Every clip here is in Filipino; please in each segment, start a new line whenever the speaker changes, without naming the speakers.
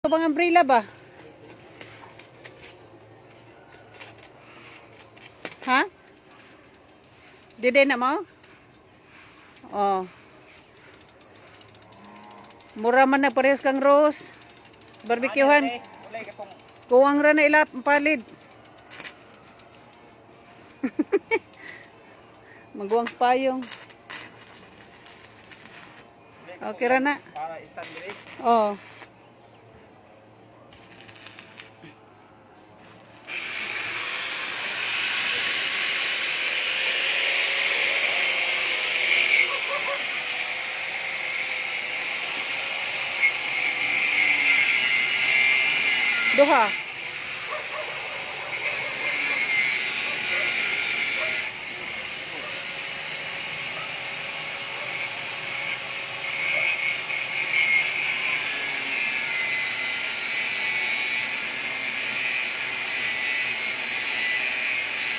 Ito bang umbrella ba? Ha? Dede na mo? Oh. Mura man na parehas kang Rose. Barbecuehan. Kuwang ra na ila palid. Magwang payong. Okay ra na.
Para stand
Oh. Duha.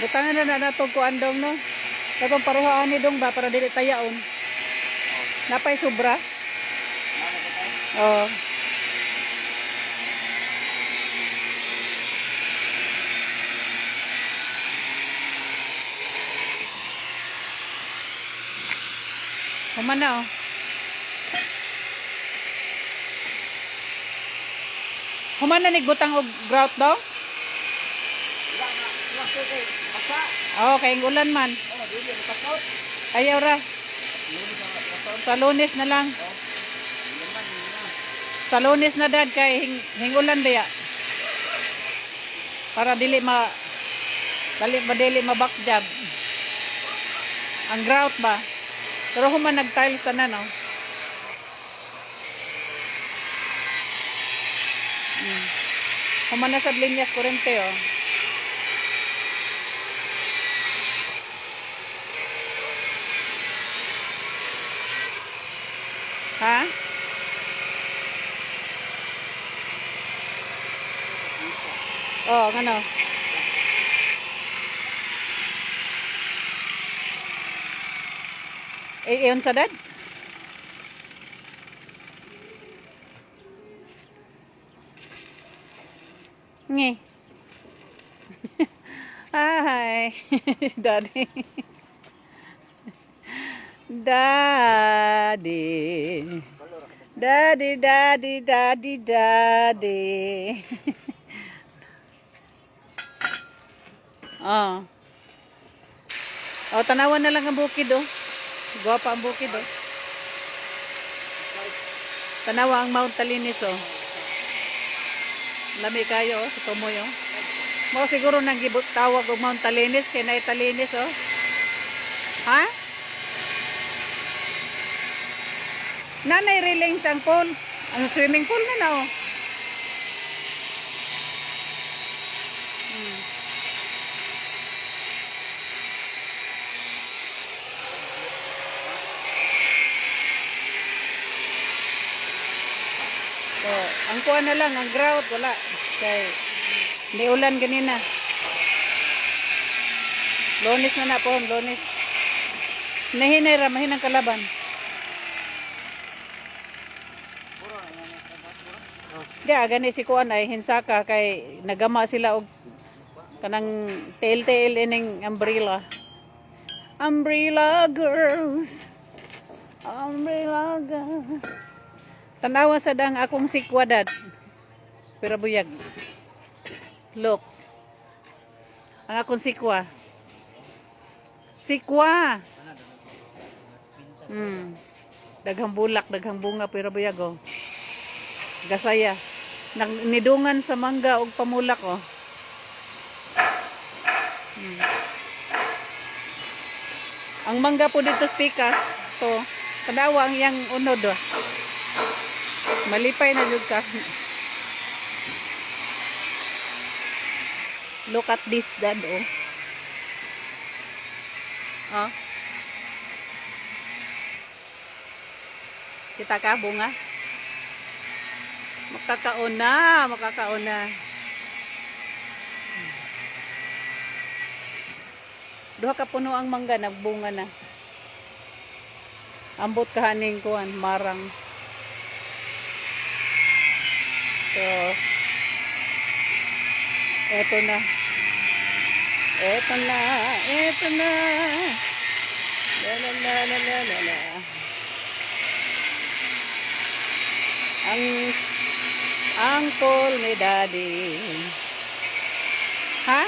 Butangan na natog ko andong no. Katong parehaan ni dong ba para dili tayaon. Napay sobra. Oh. Human na oh. Human na nigbutang og grout daw? Oh, kayong ulan man. Ayaw ra. Sa Lunes na lang. Sa Lunes na dad kay hingulan daya. Para dili mabakjab. Ang grout ba? Pero human nag-tiles na no. Human na sa linyas kurente oh. Ha? Oh, ngano? Iyon sa dad? Nge. Hi. Daddy. Daddy. Daddy, daddy, daddy, daddy. Oh. Oh, tanawan na lang ang bukid oh. Guwapa ang bukid oh. Tanawa ang Mount Talinis oh. Lami kayo oh, sa tumoy oh. Mo siguro nang gibot tawag og Mount Talinis kay naay Talinis oh. Ha? Nanay reling sang pool. Ang swimming pool na oh. So, ang kuha na lang, ang grout, wala. Kay, hindi ulan ganina. Lunes na po, lunes. Nahinay ra, mahinang kalaban. Diya, gani si kuan ay hinsaka kay nagama sila og kanang tail ining umbrella. Umbrella girls. Umbrella girls. Tanawa sa dang akong sikwadad. Pero buyag. Look. Ang akong sikwa. Sikwa. Daghang bulak, daghang bunga pero buyag oh. Gasaya. Nidungan sa mangga og pamulak oh. Ang mangga po dito spikas. So, tanawa ang iyang unod oh. Malipay na jud ka. Look at this dad oh. Oh. Kita ka bunga? Makakauna. Duha ka puno ang mangga nagbunga na. Ambot kahaning kuan marang. So, eto na. Eto na. Eto na. La la la la la la la. Ang call ni Daddy. Ha?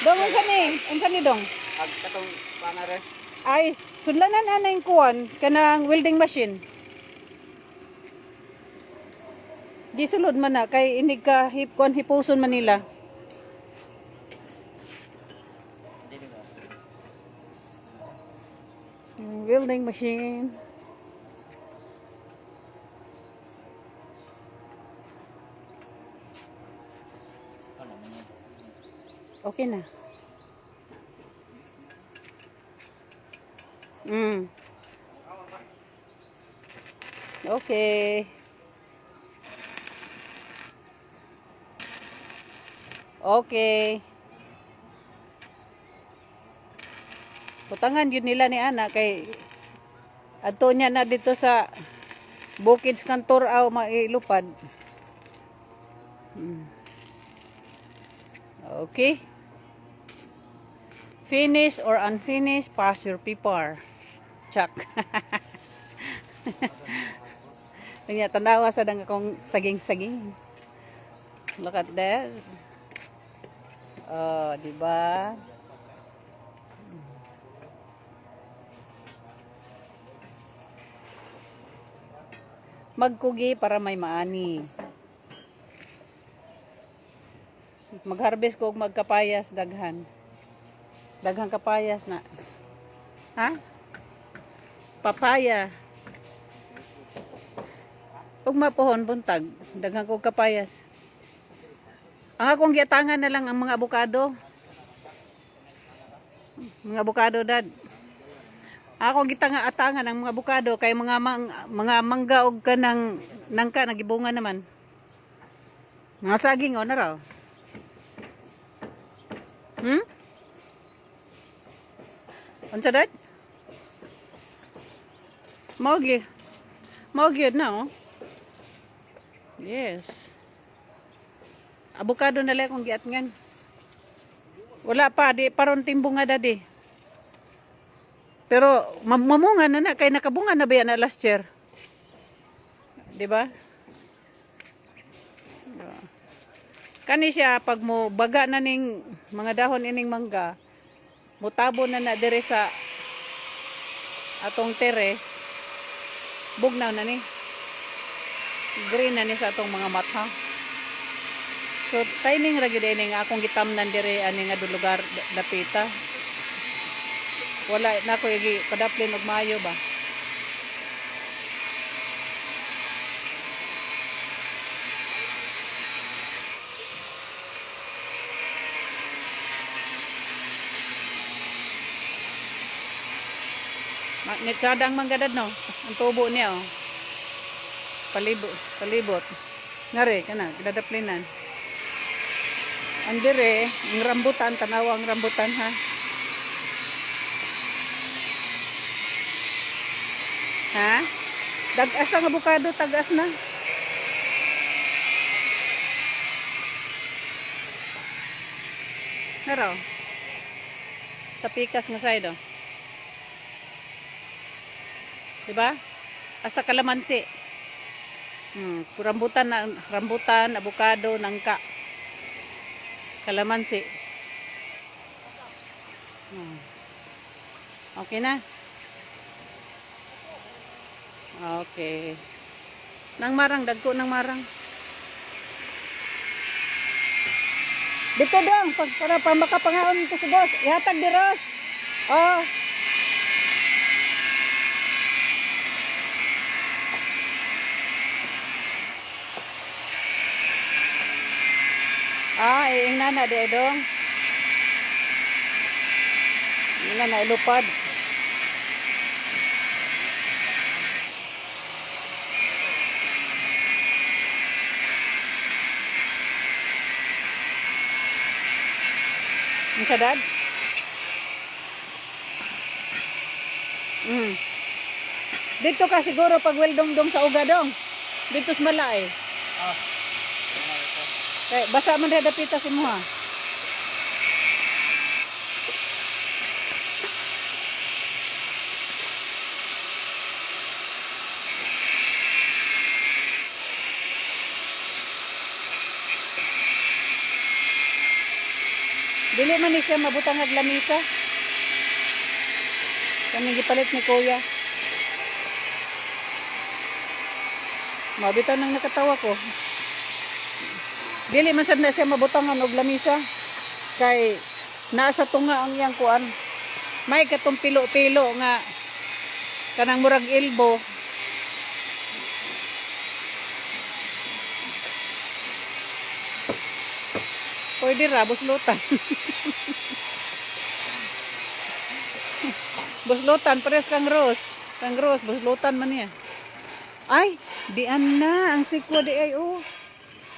Dong, unsa ni dong?
Ag katong pangare.
Ay, sudlanan ana yung kuwan kanang welding machine. Di sulod man na kay inig ka kuwan hipuson man nila.
Dili ba?
Welding machine.
Ano man yun?
Okay na. Okay. Okay. Butangan yun nila ni Ana kay adto niya na dito sa Bukids Kantor aw mailupad. Okay. Finish or unfinished, pass your paper. Check. Kanya tanawa sa dang akong saging-saging. Look at this. Oh, di ba? Magkugi para may maani. Mag-harvest ko og magkapayas daghan. Daghang kapayas na. Ha? Papaya. Ug mapohon buntag, daghang kog kapayas. Ang akong giatangan na lang ang mga abukado. Mga abukado dad. Ako atangan ang mga abukado kay mga mangga og kanang nangka nagibunga naman. Mga saging o na raw. Unsa dad? Mogi. Mogi na oh. Yes. Abukado na lang akong giatngan. Wala pa di paron timbunga dadi. Pero mamunga na kay nakabunga na ba yan na last year? 'Di ba? Kani siya pag mo baga na ning mga dahon ining mangga, mutabo na dire sa atong teres. Bugnaw na ni. Green na ni sa atong mga mata. So timing ra gyud ini nga akong gitamnan dire ani nga lugar dapita. Wala na ko igi padaplin og maayo ba. Nagkadang manggadad no. Ang tubo niya oh. Palibot. Ngare kana gidadaplinan. Andere, ang rambutan tanawa ang rambutan ha. Ha? Dagas ang abukado tagas na. Naro. Sa pikas nga side oh. Diba? Hasta kalamansi. Rambutan, abukado, nangka. Kalamansi. Okay na? Okay. Nang marang, dagko nang marang. Dito dong, para makapangaon ito sa boss. Ihatag di Ros. Oh. Ing nana di dong. Ing nana ilupad. Ang sadad? Dito ka siguro pag weldong-dong sa ugadong. Dito sa mala eh.
Ah. Ano na ito?
Kaya basa man rin dapita si mo ha. Dili man ni siya mabutang ag lamisa. Kami gipalit ni Kuya. Mabitaw nang nakatawa ko. Dili man sad na siya mabutangan og lamisa. Kay nasa tunga ang iyang kuan. May katong pilo-pilo nga kanang murag elbow. Pwede ra, buslutan. Buslutan, pares kang Rose. Kang Rose, buslutan man niya. Ay, dian na. Ang sikwa di ay, oh.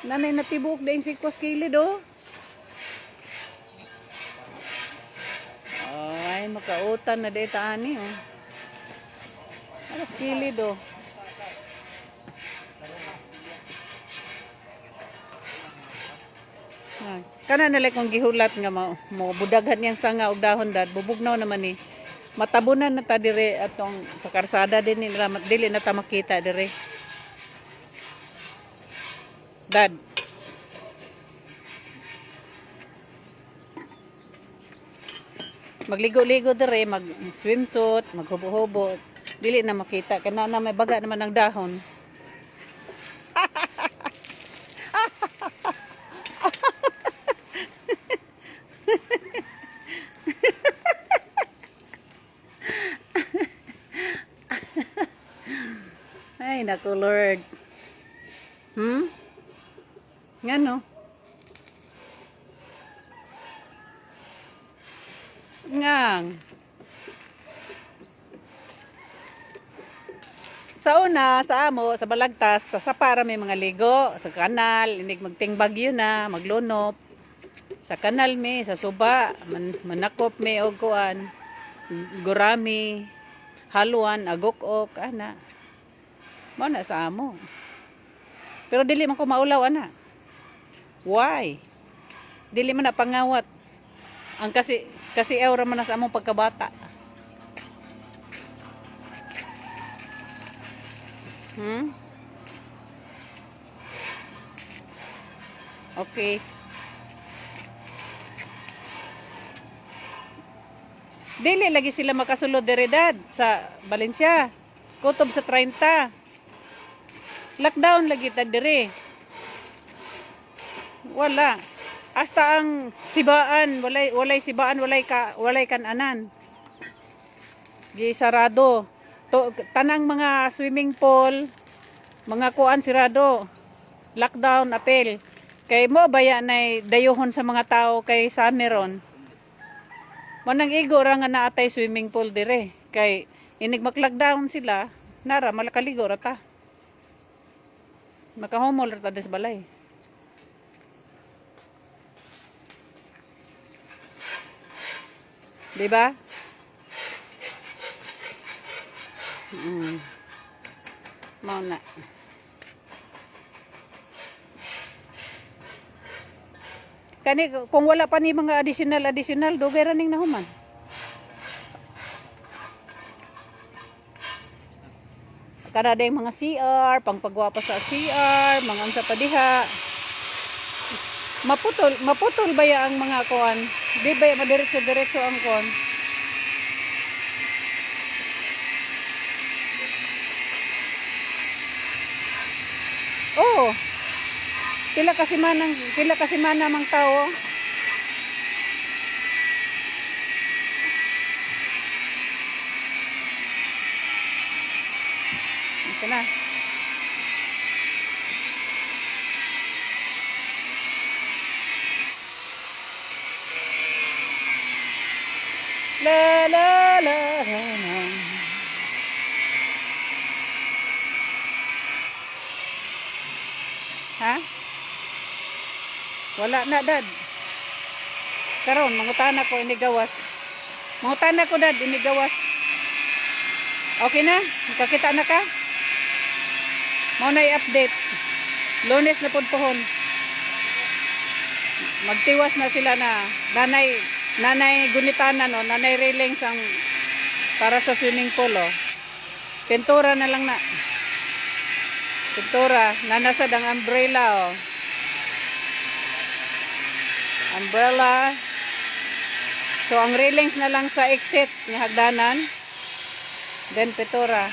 Nanay natibuk di ang sikwa sa kilid, oh. Ay, makautan na di taani, oh. Ano sa kilid, oh. Kana nalay kong gihulat nga mo budaghan niyang sanga og dahon dad bubugnaw naman ni matabunan na ta dire atong sa karsada din ni dili na ta makita dire dad magligo-ligo dire mag swimsuit maghubo-hubo dili na makita kana na may baga naman ang dahon. Ay, naku Lord. Nga no? Ngang. Sa una, sa amo, sa balagtas, sa para may mga ligo, sa kanal, inig magtingbagyo na, maglunop. Sa kanal mi, sa suba, manakop mi og kuan, gurami, haluan, agok-ok, ana. Mao na sa amo. Pero dili man ko maulaw ana. Why? Dili man na pangawat. Ang kasi aura man na sa among pagkabata. Okay. Dili lagi sila makasulod dere dad sa Valencia. Kutob sa 30. Lockdown lagi ta dire. Wala. Hasta ang sibaan, walay sibaan, walay kananan. Gi sarado. Tanang mga swimming pool, mga kuan sirado. Lockdown apel. Kay mo baya nay dayohon sa mga tao kay Sameron. Manang igo ra nga naatay swimming pool dire. Kay inig mag-lockdown sila, nara malakaligo ra ta. Makahomol ra ta des balay. Diba? Mau na. Kani kung wala pa ni mga additional dugay ra ning nahuman. Kada day mga CR, pangpagwapa sa CR, mga unsa pa diha. Maputol ba ya ang mga kuan? Di ba madiretso ang kuan? Oh. Pila kasi man mang tao. Ito na. La la la la la. Ha? Wala na dad. Karon mangutana ko inigawas. Mangutana ko dad inigawas. Okay na? Nakakita na ka? Mo na i-update. Lunes na pud pohon. Magtiwas na sila na nanay gunitanan o nanay railings ang para sa swimming pool o. Pintura na lang na. Pintura. Nanasad ang umbrella o. Umbrella. So ang railings na lang sa exit ni hagdanan. Then pintura.